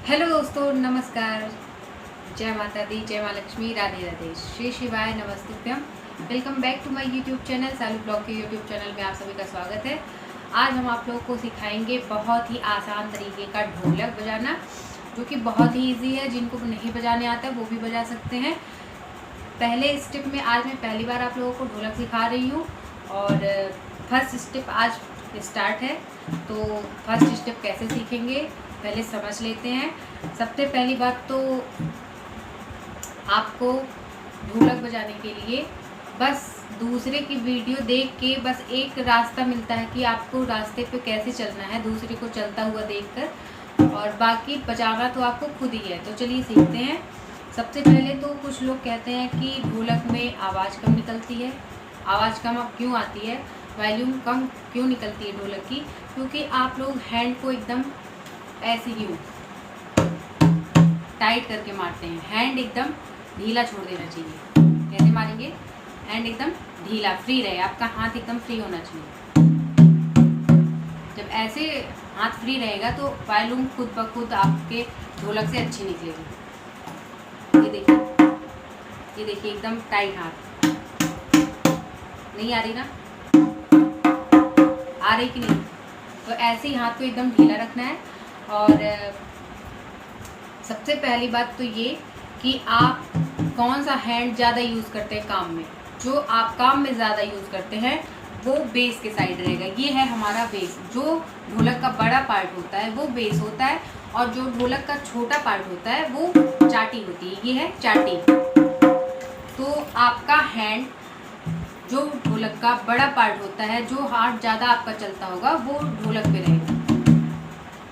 Hello दोस्तों, नमस्कार। जय माता दी, जय माँ लक्ष्मी, राधे राधे, श्री शिवाय नमस्तुभ्यम। Welcome back to my YouTube channel. Salu blog के यूट्यूब चैनल में आप सभी का स्वागत है। आज हम आप लोगों को सिखाएंगे बहुत ही आसान तरीके का ढोलक बजाना, जो कि बहुत ही इजी है। जिनको नहीं बजाने आता है वो भी बजा सकते हैं। पहले स्टेप में आज मैं पहली बार आप लोगों को ढोलक सिखा रही हूँ और फर्स्ट स्टेप आज स्टार्ट है। तो फर्स्ट स्टेप कैसे सीखेंगे पहले समझ लेते हैं। सबसे पहली बात तो आपको ढोलक बजाने के लिए बस दूसरे की वीडियो देख के बस एक रास्ता मिलता है कि आपको रास्ते पे कैसे चलना है, दूसरे को चलता हुआ देखकर, और बाकी बजाना तो आपको खुद ही है। तो चलिए सीखते हैं। सबसे पहले तो कुछ लोग कहते हैं कि ढोलक में आवाज़ कम निकलती है। आवाज़ कम क्यों आती है, वॉल्यूम कम क्यों निकलती है ढोलक की? क्योंकि आप लोग हैंड को एकदम ऐसे यूँ टाइट करके मारते हैं। हैंड एकदम ढीला छोड़ देना चाहिए। कैसे मारेंगे? हैंड एकदम ढीला, फ्री रहे, आपका हाथ एकदम फ्री होना चाहिए। जब ऐसे हाथ फ्री रहेगा तो वॉल्यूम खुद ब खुद आपके ढोलक से अच्छी निकलेगी। ये देखिए एकदम टाइट हाथ। नहीं आ रही ना? आ रही कि नहीं? तो ऐसे ही हाथ को एकदम ढीला रखना है। और सबसे पहली बात तो ये कि आप कौन सा हैंड ज़्यादा यूज़ करते हैं काम में। जो आप काम में ज़्यादा यूज़ करते हैं वो बेस के साइड रहेगा। ये है हमारा बेस। जो ढोलक का बड़ा पार्ट होता है वो बेस होता है, और जो ढोलक का छोटा पार्ट होता है वो चाटी होती है। ये है चाटी। तो आपका हैंड, जो ढोलक का बड़ा पार्ट होता है, जो हाथ ज़्यादा आपका चलता होगा वो ढोलक पे रहेगा,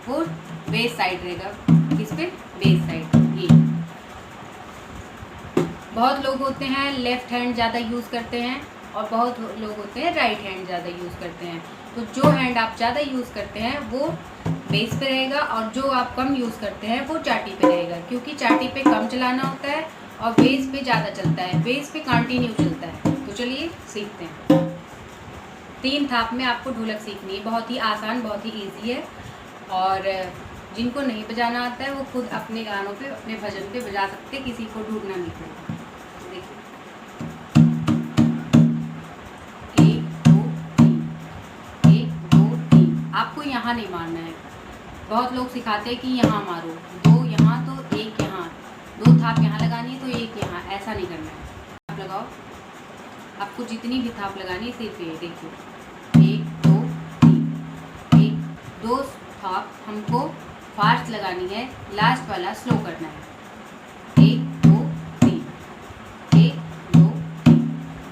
वो बेस साइड रहेगा। किस पे? Base side. ये बहुत लोग होते हैं लेफ्ट हैंड ज़्यादा यूज़ करते हैं, और बहुत लोग होते हैं राइट हैंड ज़्यादा यूज़ करते हैं। तो जो हैंड आप ज़्यादा यूज़ करते हैं वो बेस पे रहेगा, और जो आप कम यूज़ करते हैं वो चाटी पे रहेगा। क्योंकि चाटी पे कम चलाना होता है और बेस पे ज़्यादा चलता है, बेस पे कंटिन्यू चलता है। तो चलिए सीखते हैं। 3 थाप में आपको ढोलक सीखनी है। बहुत ही आसान, बहुत ही ईजी है। और जिनको नहीं बजाना आता है वो खुद अपने गानों पे, अपने भजन पे बजा सकते, किसी को ढूंढना नहीं पड़ेगा। देखिए 1 2 3, 1 2 3। आपको यहाँ नहीं मारना है। बहुत लोग सिखाते हैं कि यहाँ मारो, 2 यहाँ तो 1 यहाँ, 2 थाप यहाँ लगानी है तो 1 यहाँ, ऐसा नहीं करना है। आप लगाओ, आपको जितनी भी थाप लगानी है सिर्फ ये देखिए 1 2 3। 1 2 थाप हमको फास्ट लगानी है, लास्ट वाला स्लो करना है। 1 2 3, 1 2 3।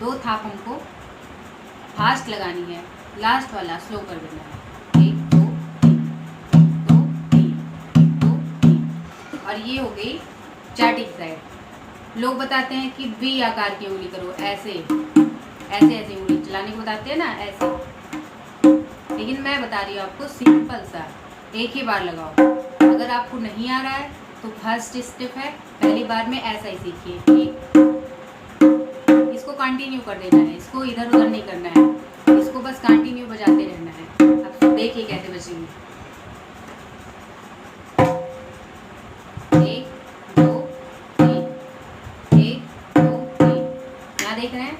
2 थाप हमको फास्ट लगानी है, लास्ट वाला स्लो कर देना है। 1 2 3, 1 2 3, 1 2 3। और ये हो गई चाटी की साइड। लोग बताते हैं कि वी आकार की उंगली करो, ऐसे ऐसे ऐसे उंगली चलाने को बताते हैं ना, ऐसे। लेकिन मैं बता रही हूँ आपको सिंपल सा, एक ही बार लगाओ। अगर आपको नहीं आ रहा है तो फर्स्ट स्टेप है, पहली बार में ऐसा ही सीखिए। इसको कंटिन्यू कर देना है, इसको इधर उधर नहीं करना है, इसको बस कंटिन्यू बजाते रहना है। आप देखिए कैसे बजेंगे। 1 2 3, 1 2 3। यहाँ देख रहे हैं?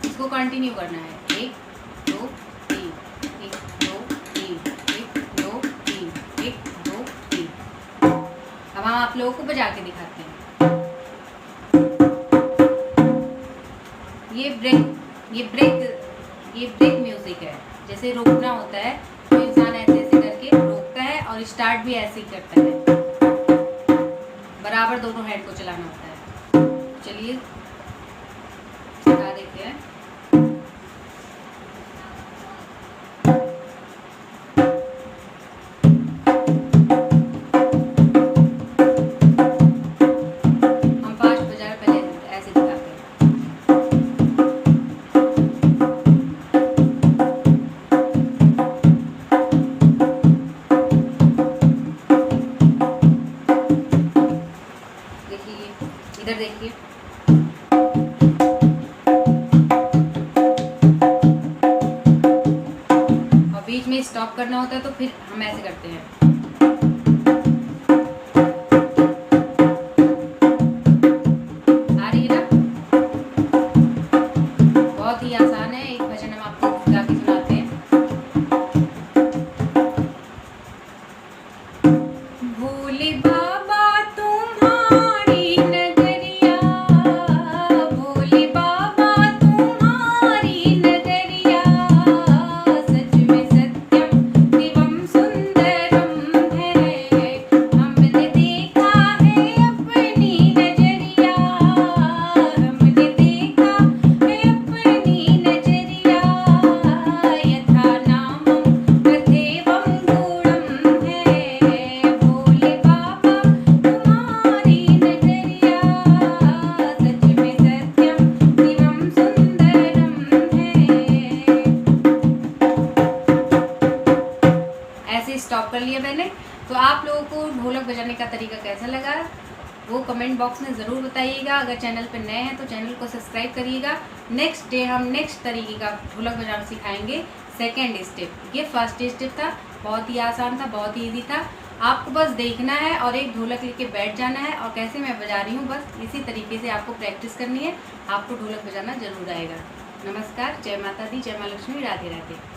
इसको कंटिन्यू करना है। 1 2 3, 1 2 3, 1 2 3, 1 2 3। अब हम आप लोगों को बजा के दिखाते हैं। ये ब्रेक म्यूजिक है। जैसे रोकना होता है तो इंसान ऐसे ऐसे करके रोकता है, और स्टार्ट भी ऐसे ही करता है। बराबर दोनों हैंड को चलाना होता है। चलिए सिखा देते हैं। इधर देखिए, करना होता है तो फिर हम ऐसे करते हैं। आ रही है ना? बहुत ही आसान है। एक भजन हम आपको गा के सुनाते हैं। भोले बाबा तुम्हारी नगरिया, भोले बाबा तुम्हारी नगरिया, सच में सत्यम शिवम सुंदरम है, हमने देखा है अपनी नजरिया, हमने देखा है अपनी नजरिया, यथा नामम तथैवं गुणम है, भोले बाबा तुम्हारी नगरिया, सच में सत्यम शिवम सुंदरम है। ऐसे स्टॉप कर लिया मैंने। तो आप लोगों को ढोलक बजाने का तरीका कैसा लगा वो कमेंट बॉक्स में ज़रूर बताइएगा। अगर चैनल पर नए हैं तो चैनल को सब्सक्राइब करिएगा। नेक्स्ट डे हम नेक्स्ट तरीके का ढोलक बजाना सिखाएंगे। सेकेंड स्टेप, ये फर्स्ट स्टेप था, बहुत ही आसान था, बहुत ही ईजी था। आपको बस देखना है और एक ढोलक लेके बैठ जाना है और कैसे मैं बजा रही हूँ बस इसी तरीके से आपको प्रैक्टिस करनी है। आपको ढोलक बजाना जरूर आएगा। नमस्कार, जय माता दी, जय माँ लक्ष्मी, राधे राधे।